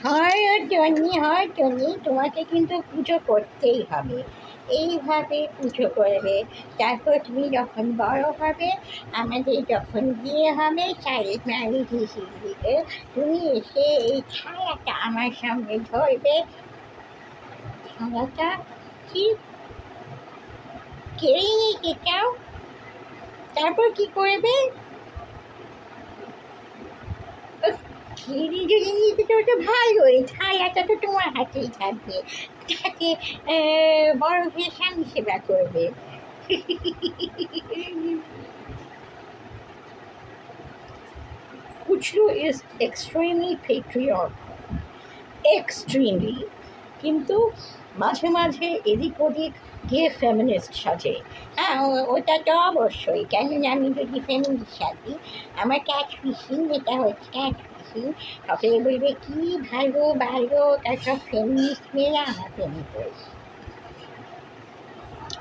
হয়তনি তোমাকে কিন্তু পুজো করতেই হবে। এইভাবে পুজো করবে। তারপর তুমি যখন বড় হবে, আমাদের যখন বিয়ে হবে, শাড়ি টাড়ি দিকে তুমি এসে এই থালাটা আমার সামনে ধরবে। থালাটা কি কেড়ে নিতে চাও? তারপর কি করবে? ছেড়ে যদি নিতে চাও তো ভালোই, থালাটা তো তোমার হাতেই থাকবে। তাকে বড় হয়ে স্বামী সেবা করবে। কুচলু ইজ এক্সট্রিমলি patriarchal, এক্সট্রিমলি। কিন্তু মাঝে মাঝে এদিক ওদিক গিয়ে ফেমিনিস্ট সাজে। হ্যাঁ, ওটা তো অবশ্যই। কেননা আমি যদি ফেমিনিস্ট সাজি, আমার ক্যাচ ফিশিং, যেটা হচ্ছে ক্যাচ ফিশিং, সকলে বলবে কী ভালো ভালো, তার সব ফেমিনিস্ট মেয়েরা আমার প্রেমে পড়েছে।